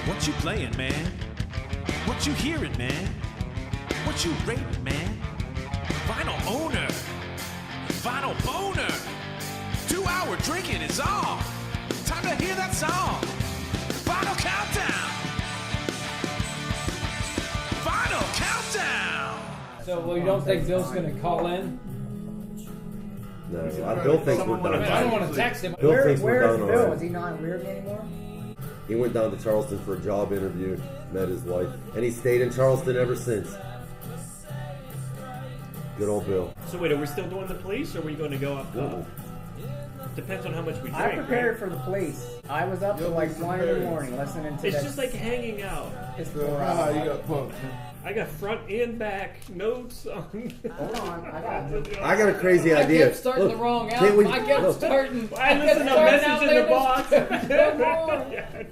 What you playing, man? What you hearing, man? What you rating, man? Vinyl owner. Vinyl boner. 2-hour drinking is on. Time to hear that song. Vinyl countdown. Vinyl countdown. So, well, you don't think Bill's going to call in? No, Bill thinks we're done. I don't want to text him. Bill thinks we're Where's done Bill? already. Is he not in Weird anymore? He went down to Charleston for a job interview, met his wife, and he stayed in Charleston ever since. Good old Bill. So wait, are we still doing the police, or are we going to go up? Depends on how much we drink. I prepared right? for the police. I was up till like 1 in the morning listening to It's that. just like hanging out. It's you got punked. I got front and back notes on. Hold on, I got I got a crazy I idea. kept starting Look, the wrong can't album. we- I kept look. starting. I listened to Message in the Box.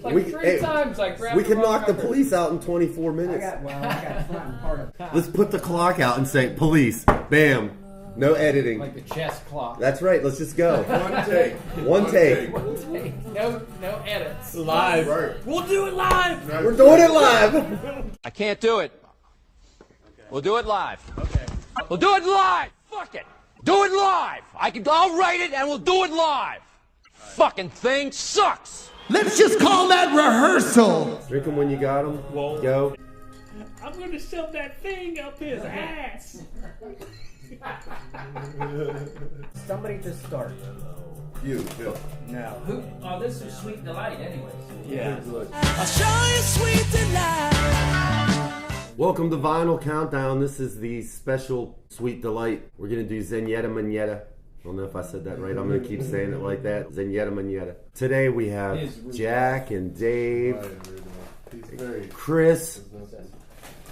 Like We- 3 hey, times I grabbed We the can wrong knock the record. police out in 24 I minutes. got front and part of. Let's put the clock out and say, police, bam. No editing. Like the chess clock. That's right, let's just go. One take. One take. No edits. Live. Right. We'll do it live. We're doing it live. I can't do it. We'll do it live. Okay. We'll do it live. Fuck it. Do it live. I'll write it and we'll do it live. Fucking thing sucks. Let's just call that rehearsal. Drink them when you got them. Whoa. Go. I'm going to shove that thing up his ass. Somebody just start. You, Bill. No. Oh, this is Sweet Delight, anyways. Yeah. I'll show you sweet delight. Welcome to Vinyl Countdown. This is the special Sweet Delight. We're going to do Zenyatta Mondatta. I don't know if I said that right. I'm going to keep saying it like that. Zenyatta Mondatta. Today we have Jack and Dave, Chris,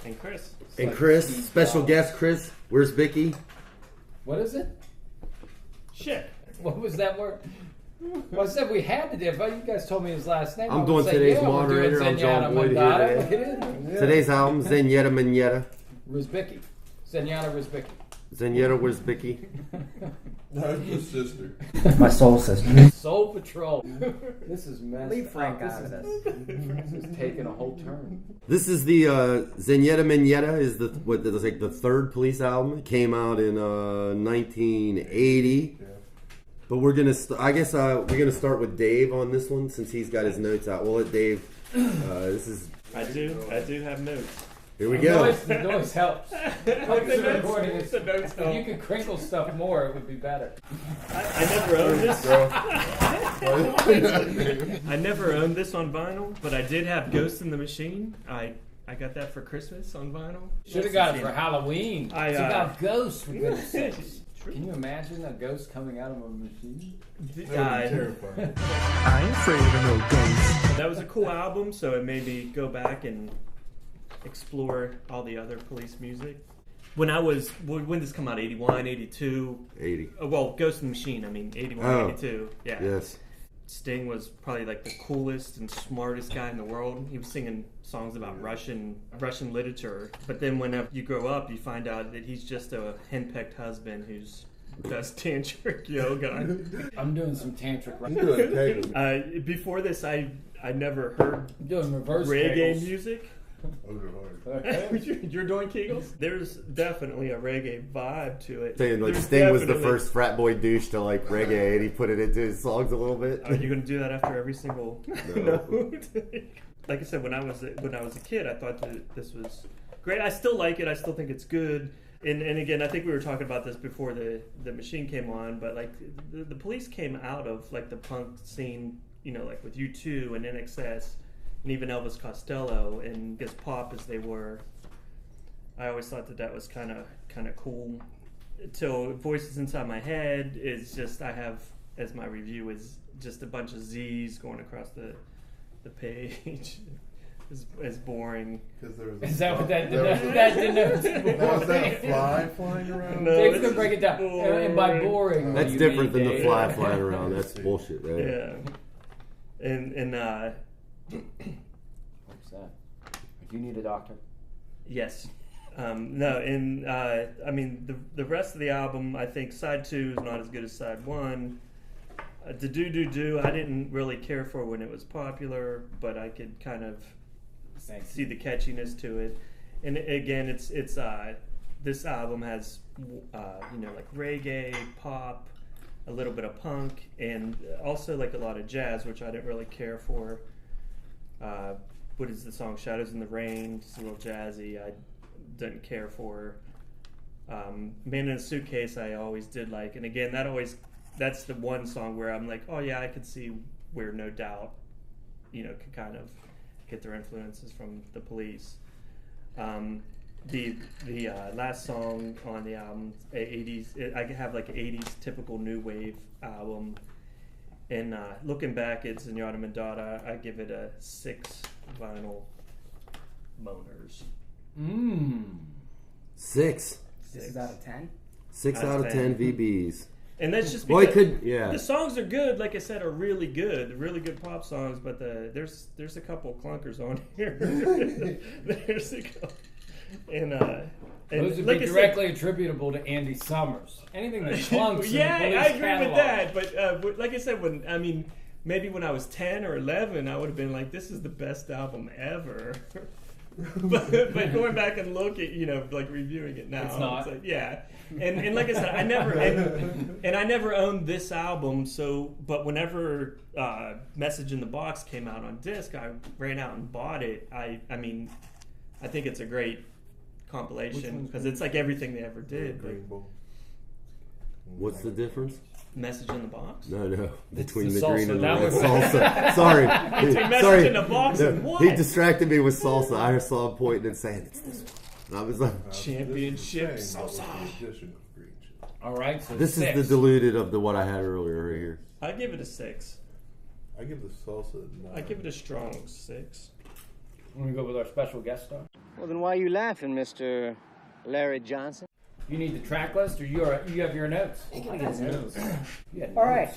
And Chris. and Chris. Special guest Chris. Where's Vicky? What is it? Shit. What was that word? Well, I said we had to do it, but you guys told me his last name. I'm I would doing say, today's yeah, we're doing moderator. I'm Zenyatta John Boyd here Mondatta. today. It is. Today's album, Zenyatta Mondatta. Rizbicki. Zenyatta Rizbicki. Zenyatta, where's Vicky? That's my sister. My soul sister. Soul Patrol. This is messed Leave up. Frank out of this. This is taking a whole turn. This is the Zenyatta Mondatta is like the third Police album. It came out in 1980. But we're gonna we're gonna start with Dave on this one since he's got his notes out. We'll let Dave. This is. I do have notes. Here we go. The noise helps. Like the notes- recording is, the notes if help. you could crinkle stuff more, it would be better. I never owned this. I never owned this on vinyl, but I did have Ghost in the Machine. I got that for Christmas on vinyl. Should have got it for Halloween. I, It's about ghosts, for goodness sakes. True. Can you imagine a ghost coming out of a machine? Terrifying. I ain't afraid of no ghosts. That was a cool album, so it made me go back and explore all the other Police music. When did this come out? 81, 82? 80. Well, Ghost in the Machine, 81, Oh. 82. Yeah. Yes. Sting was probably like the coolest and smartest guy in the world. He was singing songs about Russian literature. But then whenever you grow up, you find out that he's just a henpecked husband who's does tantric yoga. I'm doing some tantric right You now. do it kegels. Before this, I never heard I'm doing reverse reggae kegels. music. Those are hard. You're doing Kegels? There's definitely a reggae vibe to it. Saying like There's Sting was the definitely- first frat boy douche to like reggae, and he put it into his songs a little bit. Are you going to do that after every single note? Like I said, when I was a kid, I thought that this was great. I still like it. I still think it's good. And again, I think we were talking about this before the machine came on, but like the Police came out of like the punk scene, like with U2 and NXS. And even Elvis Costello, and as pop as they were, I always thought that was kind of cool. Till Voices Inside My Head is just, I have as my review is just a bunch of Z's going across the page. It's boring. Is that what that denotes? Now, is that a fly flying around? No, Dave's it's going to break it down. boring. And by boring, That's what do you different mean, than the Dave? fly flying around. That's bullshit, right? Yeah. And What's that? If you need a doctor. yes. No, and the rest of the album, I think side 2 is not as good as side 1. The Do I didn't really care for when it was popular, but I could kind of see the catchiness to it. And again, it's this album has like reggae, pop, a little bit of punk, and also like a lot of jazz, which I didn't really care for. What is the song Shadows in the Rain? It's a little jazzy. I didn't care for. Man in a Suitcase I always did like, and again that's the one song where I'm like, oh yeah, I could see where No Doubt could kind of get their influences from the Police. The last song on the album, 80s, I have like 80s typical new wave album, and looking back at Zenyatta Mondatta, I give it a 6 vinyl boners. 6. 6 out of 10. 6 out of 10 VBs. And that's just well, because the songs are good, like I said, are really good pop songs, but there's a couple clunkers on here. There's a couple. And those would like be directly attributable to Andy Summers. Anything that clunks yeah, in the I agree catalog. with that. But like I said, maybe when I was 10 or 11, I would have been like, this is the best album ever. but going back and look at, like reviewing it now, it's like, yeah. And like I said, I never owned this album. So, but whenever Message in the Box came out on disc, I ran out and bought it. I think it's a great compilation because it's like everything they ever did. What's the difference? Message in the Box? No. Between the salsa. green and the That red was- salsa. Sorry. Between Message Sorry. in the Box and what? He distracted me with salsa. I saw him pointing and saying, it's this one. And I was like, Championship salsa. All right, so this 6. is the diluted of the what I had earlier right here. I give it a 6. I give the salsa a 9. I give it a strong 6. I'm going to go with our special guest star. Well, then why are you laughing, Mr. Larry Johnson? You need the track list, or you have your notes? I got notes. All right.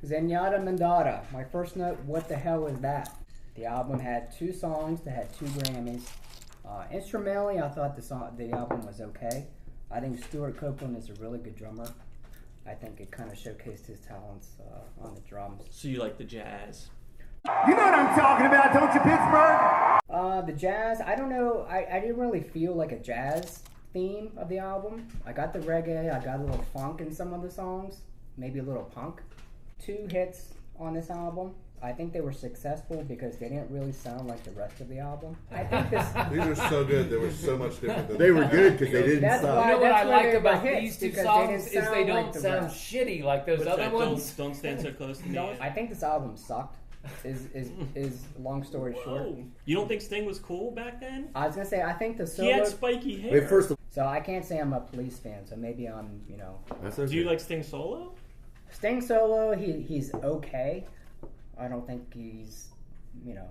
Zenyatta Mondatta. My first note, what the hell is that? The album had 2 songs that had 2 Grammys. Instrumentally, I thought the album was okay. I think Stuart Copeland is a really good drummer. I think it kind of showcased his talents on the drums. So you like the jazz? You know what I'm talking about, don't you, Pittsburgh? The jazz, I don't know. I didn't really feel like a jazz theme of the album. I got the reggae, I got a little funk in some of the songs, maybe a little punk. 2 hits on this album. I think they were successful because they didn't really sound like the rest of the album. I think this. These are so good. They were so much different than They were good because they didn't That's stop. why- You know what I that's why like they were about hits, these 2 because they songs didn't is they sound don't like the sound rest. shitty like those other ones. Don't stand so close to me. I think this album sucked. Is long story short. Whoa. You don't think Sting was cool back then? I was gonna say I think the He had solo. spiky hair. Wait, first of So I can't say I'm a Police fan. So maybe I'm that's okay. Do you like Sting solo? Sting solo. He's okay. I don't think he's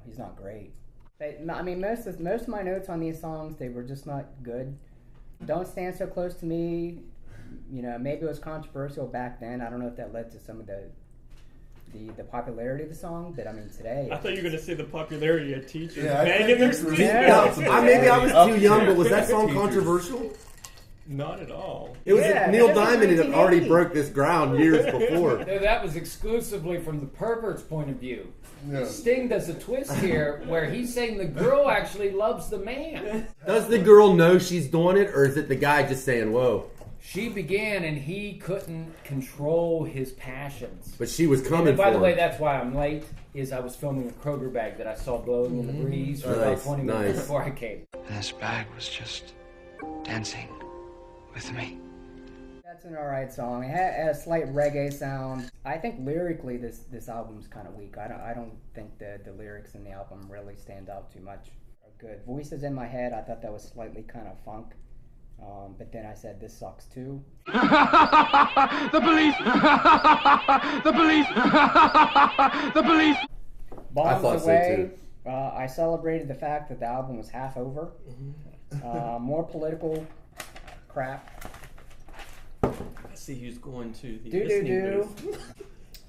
he's not great. I mean most of my notes on these songs, they were just not good. Don't Stand So Close to Me. Maybe it was controversial back then. I don't know if that led to some of the popularity of the song, but I mean today. I thought you were going to say the popularity of teachers Yeah, I banging think their it's students. Yeah. Maybe I was too young, but was that song controversial? Not at all. It was Yeah, Neil that was Diamond had already 1980. broke this ground years before. No, that was exclusively from the pervert's point of view. Yeah. Sting does a twist here where he's saying the girl actually loves the man. Does the girl know she's doing it, or is it the guy just saying, whoa? She began and he couldn't control his passions. But she was coming And by the for way, him. that's why I'm late, is I was filming a Kroger bag that I saw blowing in the breeze for about Nice, 20 minutes nice. before I came. This bag was just dancing with me. That's an alright song. It had a slight reggae sound. I think lyrically this album's kind of weak. I don't think the lyrics in the album really stand out too much. Are good. Voices in My Head, I thought that was slightly kind of funk. But then I said this sucks too. The police! The police! The police! Bombs thought so, Away. I celebrated the fact that the album was half over. More political crap. I see who's going to the Do listening booth.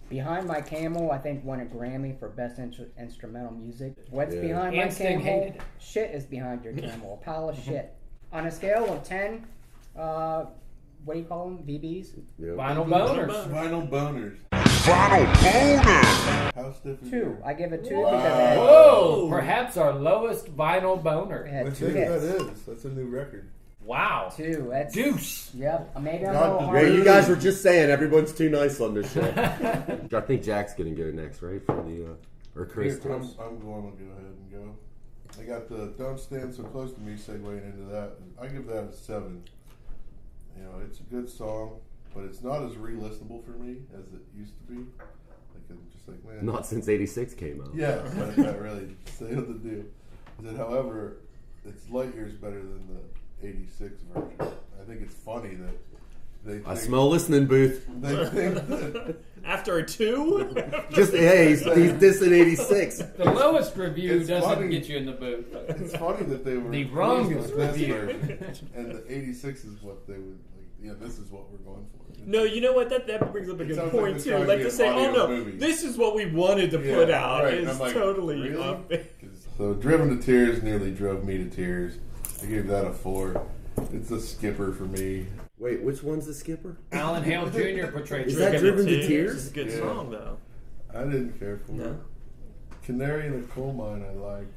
Behind My Camel, I think won a Grammy for Best Instrumental Music. What's Yeah. behind And my Sting camel? hated it. Shit is behind your camel. A pile of shit. On a scale of 10, what do you call them? VBs? Yep. Vinyl boners. Vinyl boners. Vinyl boner! How How stiff is 2. your- I give it 2 Wow. because Whoa! Perhaps our lowest vinyl boner. it had Let's 2 see what that hits. is. That's a new record. Wow. 2. That's Deuce. Yep. Maybe I'm God, a little the- hard. Yeah, you guys were just saying everyone's too nice on this show. I think Jack's gonna go next, right? For the or Chris. I'm going to go ahead and go. I got the Don't Stand So Close to Me segueing into that. I give that a 7. You know, it's a good song, but it's not as re-listenable for me as it used to be. Like, I'm just like, man. Not since '86 came out. Yeah, that really sealed the deal. That, however, it's light years better than the '86 version. I think it's funny that they. I smell listening booth. They think that After a 2? Just hey, he's dissing '86. The lowest review It's doesn't funny. get you in the booth. it's funny that they were The pleased wrongest with this review. version, and the '86 is what they would like. Yeah, this is what we're going for. No, you know what? That brings up a It good sounds like point it's too. trying to Like be to an say, oh audio no, movie. this is what we wanted to put out. right. It's I'm like, totally really? off. So, Driven to Tears nearly drove me to tears. I gave that a 4. It's a skipper for me. Wait, which one's the skipper? Alan Hale Jr. portrayed Is that Driven to Tears? It's a good Yeah. song though. I didn't care for No. it. Canary in the Coal Mine I like.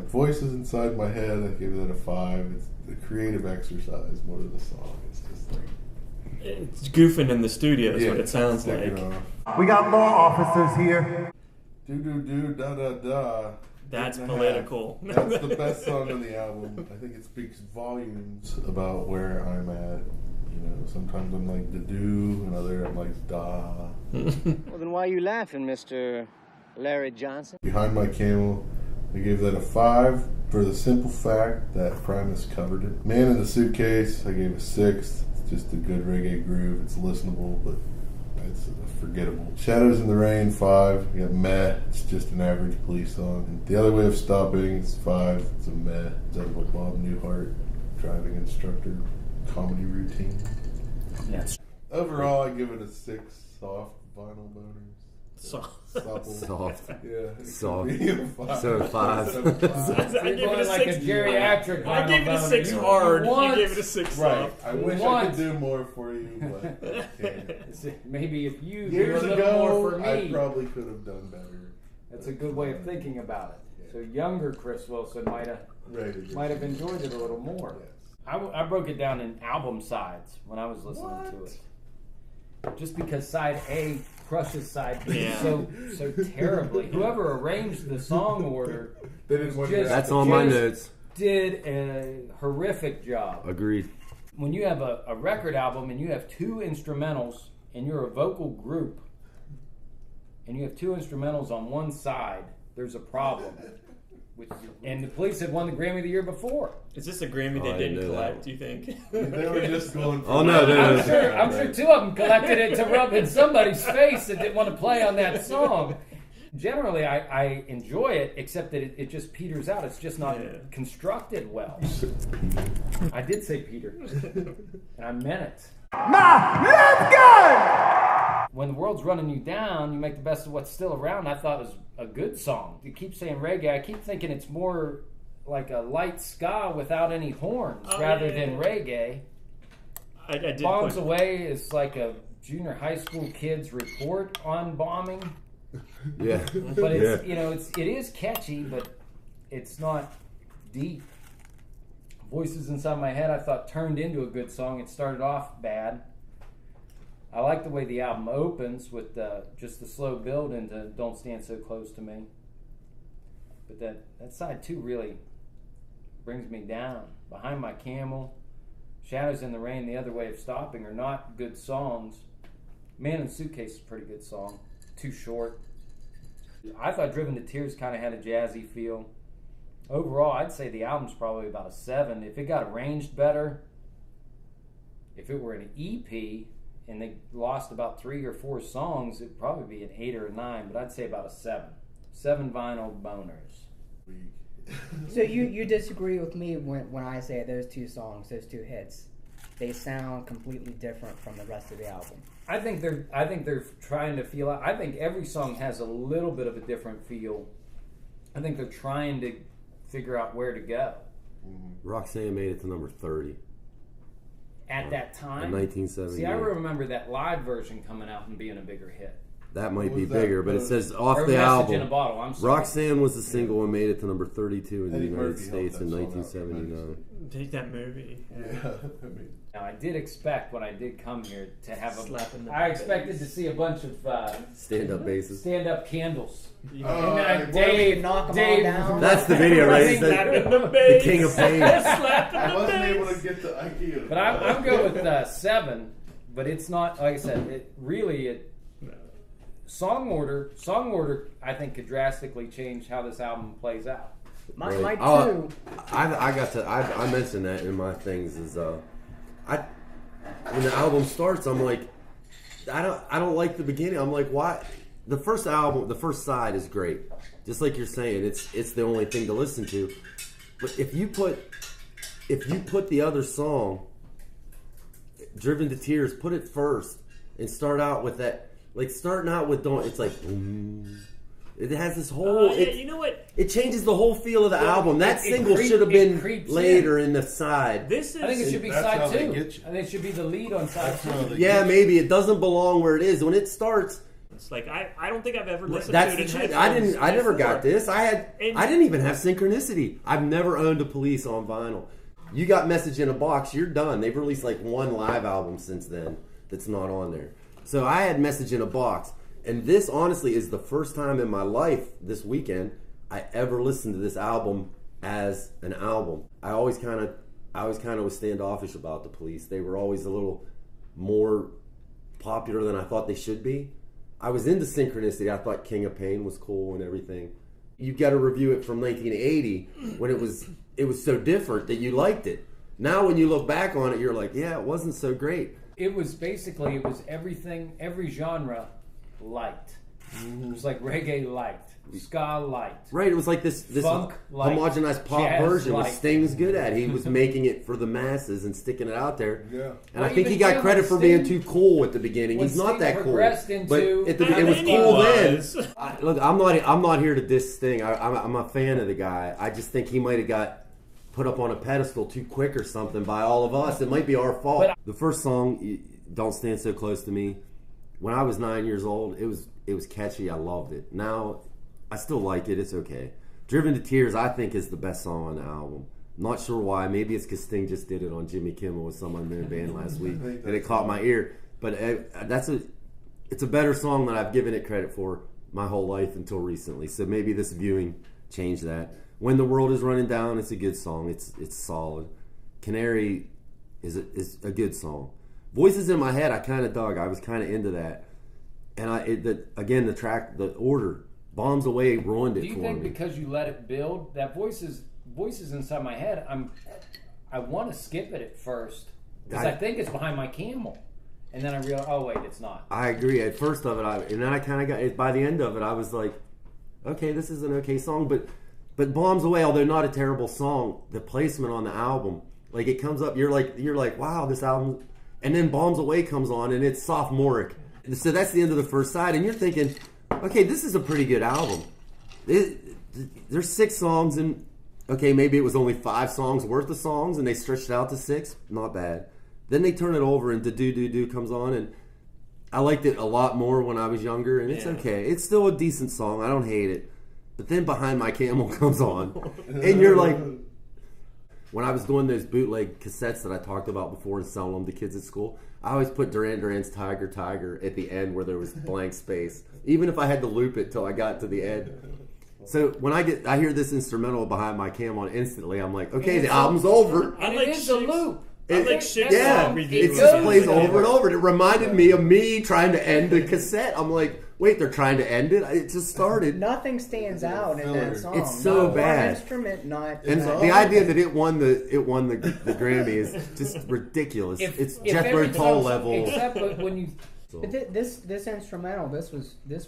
Voices Inside My Head, I gave that a 5. It's the creative exercise more than the song. It's just like... It's goofing in the studio is what it sounds take it like. off. We got law officers here. Do do do da da da. That's 8.5. political. That's the best song on the album. I think it speaks volumes about where I'm at. You know, sometimes I'm like the do, and other I'm like da. Well, then why are you laughing, Mr. Larry Johnson? Behind My Camel, I gave that a 5 for the simple fact that Primus covered it. Man in the Suitcase, I gave a 6. It's just a good reggae groove. It's listenable, but it's forgettable. Shadows in the Rain, 5. You got Meh. It's just an average police song. And The Other Way of Stopping, it's 5. It's a Meh. It's out of a Bob Newhart driving instructor comedy routine. Yes. Overall, I give it a 6. Soft vinyl boners. Supple. Soft. Yeah. it Soft. could be a 5. So 5. 7.5. I You're gave it going a like 6. a geriatric I gave it a vinyl 6 boner. hard. want- You gave it a 6 Right. soft. I wish I want- could do more for you, but I can't. Maybe if you do Years a little more for ago, I me. probably could have done better. That's a good way of thinking about it. So younger Chris Wilson might have enjoyed it a little more. Yes. I broke it down in album sides when I was listening to it. Just because side A crushes side B Yeah. so terribly. Whoever arranged the song order They didn't want you Just- to That's on my Just- notes. did a horrific job. Agreed. When you have a record album and you have 2 instrumentals and you're a vocal group and you have 2 instrumentals on one side, there's a problem. And the Police had won the Grammy the year before. Is this a Grammy Oh, they I didn't didn't know that. collect, do you think? They were just going for Oh no, no, no. I'm sure 2 of them collected it to rub in somebody's face that didn't want to play on that song. Generally, I enjoy it, except that it just peters out. It's just not constructed well. I did say Peter, and I meant it. My left gun! When the world's running you down, you make the best of what's still around. I thought it was a good song. You keep saying reggae. I keep thinking it's more like a light ska without any horns rather than reggae. I did Bombs put- Away is like a junior high school kid's report on bombing. Yeah. But it's Yeah. it is catchy, but it's not deep. Voices Inside My Head I thought turned into a good song. It started off bad. I like the way the album opens with just the slow build into Don't Stand So Close to Me. But that side 2 really brings me down. Behind My Camel, Shadows in the Rain, The Other Way of Stopping are not good songs. Man in the Suitcase is a pretty good song. Too short. I thought Driven to Tears kind of had a jazzy feel. Overall, I'd say the album's probably about a 7. If it got arranged better, if it were an EP and they lost about 3 or 4 songs, it'd probably be an 8 or a 9, but I'd say about a 7. 7 vinyl boners. So you disagree with me when I say those 2 songs, those 2 hits, they sound completely different from the rest of the album. I think they're trying to feel out. I think every song has a little bit of a different feel. I think they're trying to figure out where to go. Roxanne made it to number 30 At that time, in 1970. see, I remember that live version coming out and being a bigger hit. That might What be was that? bigger, but it says off Or the Message album. in a Bottle. I'm sorry. Roxanne was the single and made it to number 32 in the Eddie United Murphy States in helped that song out 1979. Take that movie. Yeah, I mean, Now, I did expect when I did come here to have Slap in the I expected face. to see a bunch of Stand-up basses. stand-up candles. Oh, And, I- Dave, knock 'em all Dave, down. That's the video, right? It's Slap in the, the face. the king of pain. Slap in I the wasn't face. able to get the idea. But I'm good with 7. But it's not, like I said, song order. I think could drastically change how this album plays out. My Right. two. I mentioned that in my things is when the album starts, I'm like, I don't like the beginning. I'm like, why? The first side is great, just like you're saying. It's the only thing to listen to. But if you put the other song, Driven to Tears, put it first and start out with that. Like starting out with Don't. It's like. It has this whole. You know what? It changes the whole feel of the album. That it single creep- should have it been creeps later in the side. This is. I think it should be That's how side they 2. get you. I think it should be the lead on side 2. Yeah, maybe it doesn't belong where it is when it starts. It's like I don't think I've ever listened That's to it. the in truth. headphones I never before. got this. I didn't even have Synchronicity. I've never owned a Police on vinyl. You got Message in a Box. You're done. They've released like one live album since then that's not on there. So I had Message in a Box. And this, honestly, is the first time in my life this weekend I ever listened to this album as an album. I always kind of was standoffish about the Police. They were always a little more popular than I thought they should be. I was into Synchronicity. I thought King of Pain was cool and everything. You got to review it from 1980 when it was so different that you liked it. Now when you look back on it, you're like, yeah, it wasn't so great. It was everything, every genre light. It was like reggae light, ska light. Right, it was like this Funk light, homogenized pop jazz version light. which Sting's good at. He was making it for the masses and sticking it out there. Yeah. And Well, I think he even got Jim credit for Sting- being too cool at the beginning. when He's not Sting that cool. progressed into- But I it was think he cool then. was. Look, I'm not here to diss Sting. I'm a fan of the guy. I just think he might have got put up on a pedestal too quick or something by all of us. It might be our fault. But- The first song, Don't Stand So Close to Me, when I was 9 years old, it was catchy. I loved it. Now, I still like it. It's okay. Driven to Tears, I think, is the best song on the album. Not sure why. Maybe it's because Sting just did it on Jimmy Kimmel with some unknown band last week, and it caught my ear. But it's a better song than I've given it credit for my whole life until recently. So maybe this viewing changed that. When the World Is Running Down, it's a good song. It's solid. Canary is a good song. Voices in My Head, I kind of dug. I was kind of into that. And the order, Bombs Away ruined it Do you for think me. because you let it build, that voices inside my head, I want to skip it at first because I think it's Behind My Camel, and then I realized, oh wait, it's not. I agree. At first of it, and then I kind of got it. By the end of it, I was like, okay, this is an okay song, but Bombs Away, although not a terrible song, the placement on the album, like it comes up, you're like, wow, this album, and then Bombs Away comes on, and it's sophomoric. So that's the end of the first side, and you're thinking, okay, this is a pretty good album. There's 6 songs, and okay, maybe it was only 5 songs worth of songs, and they stretched it out to 6. Not bad. Then they turn it over, and Do comes on, and I liked it a lot more when I was younger, and it's okay. It's still a decent song. I don't hate it. But then Behind My Camel comes on, and you're like, when I was doing those bootleg cassettes that I talked about before and selling them to kids at school, I always put Duran Duran's Tiger Tiger at the end where there was blank space, even if I had to loop it till I got to the end. So when I hear this instrumental Behind My Camel, instantly I'm like, okay, the album's over. And it is a loop. Yeah, it just plays over and over. It reminded me of me trying to end a cassette. I'm like, wait, they're trying to end it? It just started. Nothing stands out in that song. It's so not bad. One instrument, not. And the idea that it won the Grammy is just ridiculous. It's Jethro Tull level. Except when you. But this instrumental, this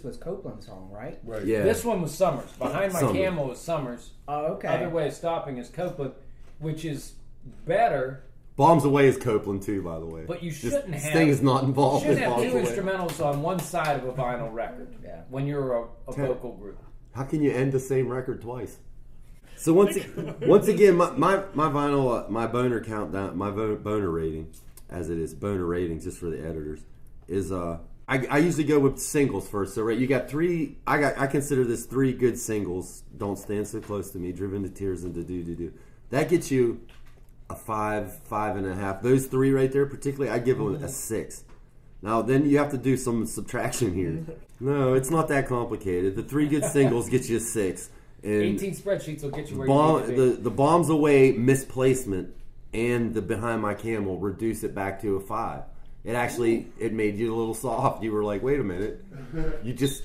was Copeland's song, right? Right. Yeah. This one was Summers. Behind My Summer. Camel was Summers. Oh, okay. Other Way of Stopping is Copeland, which is better. Bombs Away is Copeland too, by the way. But you Just shouldn't have. Sting is not involved You with shouldn't have Bombs two Away. instrumentals on one side of a vinyl record. Yeah. When you're a vocal group. How can you end the same record twice? So once again, my vinyl, my boner countdown, my boner rating, as it is boner rating, just for the editors, is I usually go with singles first. So right, you got three. I consider this three good singles. Don't Stand So Close to Me, Driven to Tears, and Do. That gets you a 5, 5.5. Those three right there, particularly, I give them a 6. Now then you have to do some subtraction here. No, it's not that complicated. The three good singles get you a 6. And 18 spreadsheets will get you where you need to be. The bombs away misplacement and the behind my cam will reduce it back to a 5. It made you a little soft. You were like, wait a minute, you just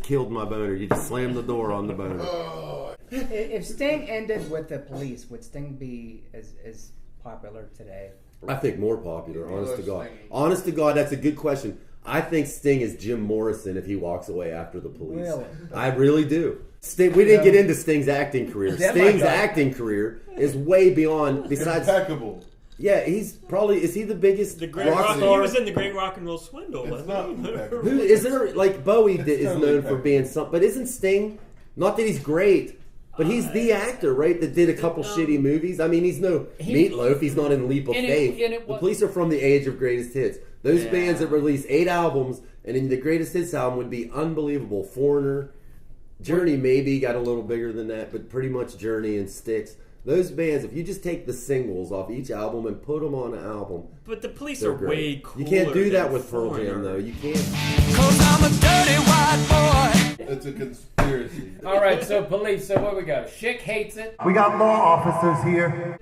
killed my boner. You just slammed the door on the boner. If Sting ended with the Police, would Sting be as popular today? I think more popular, honest to God. Honest to God, that's a good question. I think Sting is Jim Morrison if he walks away after the Police. Really? I really do. Sting, we didn't get into Sting's acting career. Sting's acting career is way beyond. Besides, impeccable. Yeah, he's probably, is he the biggest rock star? He was in the Great Rock and Roll Swindle, wasn't he? Who is there, like Bowie is known for being something, but isn't Sting, not that he's great, but he's the actor, right, that did a couple shitty movies. I mean, he's no Meatloaf, he's not in Leap of Faith. The Police are from the age of greatest hits. Those bands that release 8 albums, and then the greatest hits album would be unbelievable. Foreigner, Journey maybe got a little bigger than that, but pretty much Journey and Styx. Those bands, if you just take the singles off each album and put them on an album, but the Police are way cooler. You can't do that with Pearl Jam, though. You can't. 'Cause I'm a dirty white boy. It's a conspiracy. All right, so Police. So what we got? Schick hates it. We got law officers here.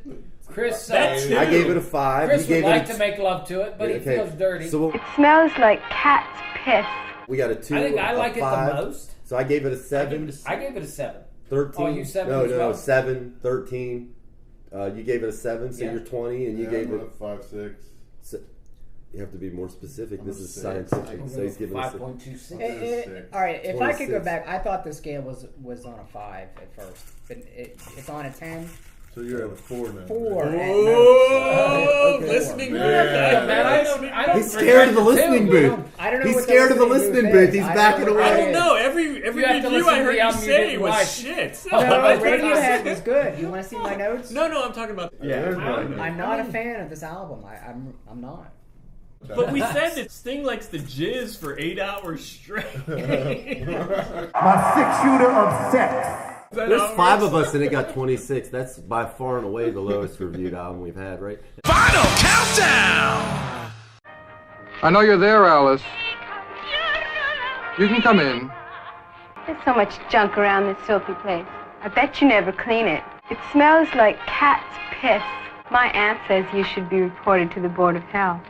Chris, I gave it a 5. Chris would like to make love to it, but he feels dirty. So it smells like cat's piss. We got a 2. I think I like it the 5. most. So I gave it a 7. I gave it a 7. 13. Oh, you 7 No, as well? 7, 13. You gave it a 7, so you're 20, and you gave it 5, 6. You have to be more specific. This is scientific. So he's giving us 5.26. All right, if 26. I could go back, I thought the scale was on a 5 at first, but it's on a 10. So you're at a 4 now. 4. Listening booth. I don't He's scared of the listening booth. I don't know. He's what scared of the listening booth. He's backing away. I don't know. Every You have to review listen I to heard the you album you say didn't was like. shit. No, Radiohead was good. You want to see my notes? No, I'm talking about. I'm not a fan of this album. I'm not. But we said that Sting likes to jizz for 8 hours straight. My 6-shooter of sex. There's 5 of us and it got 26. That's by far and away the lowest reviewed album we've had, right? Final countdown! I know you're there, Alice. You can come in. There's so much junk around this filthy place. I bet you never clean it. It smells like cat's piss. My aunt says you should be reported to the Board of Health.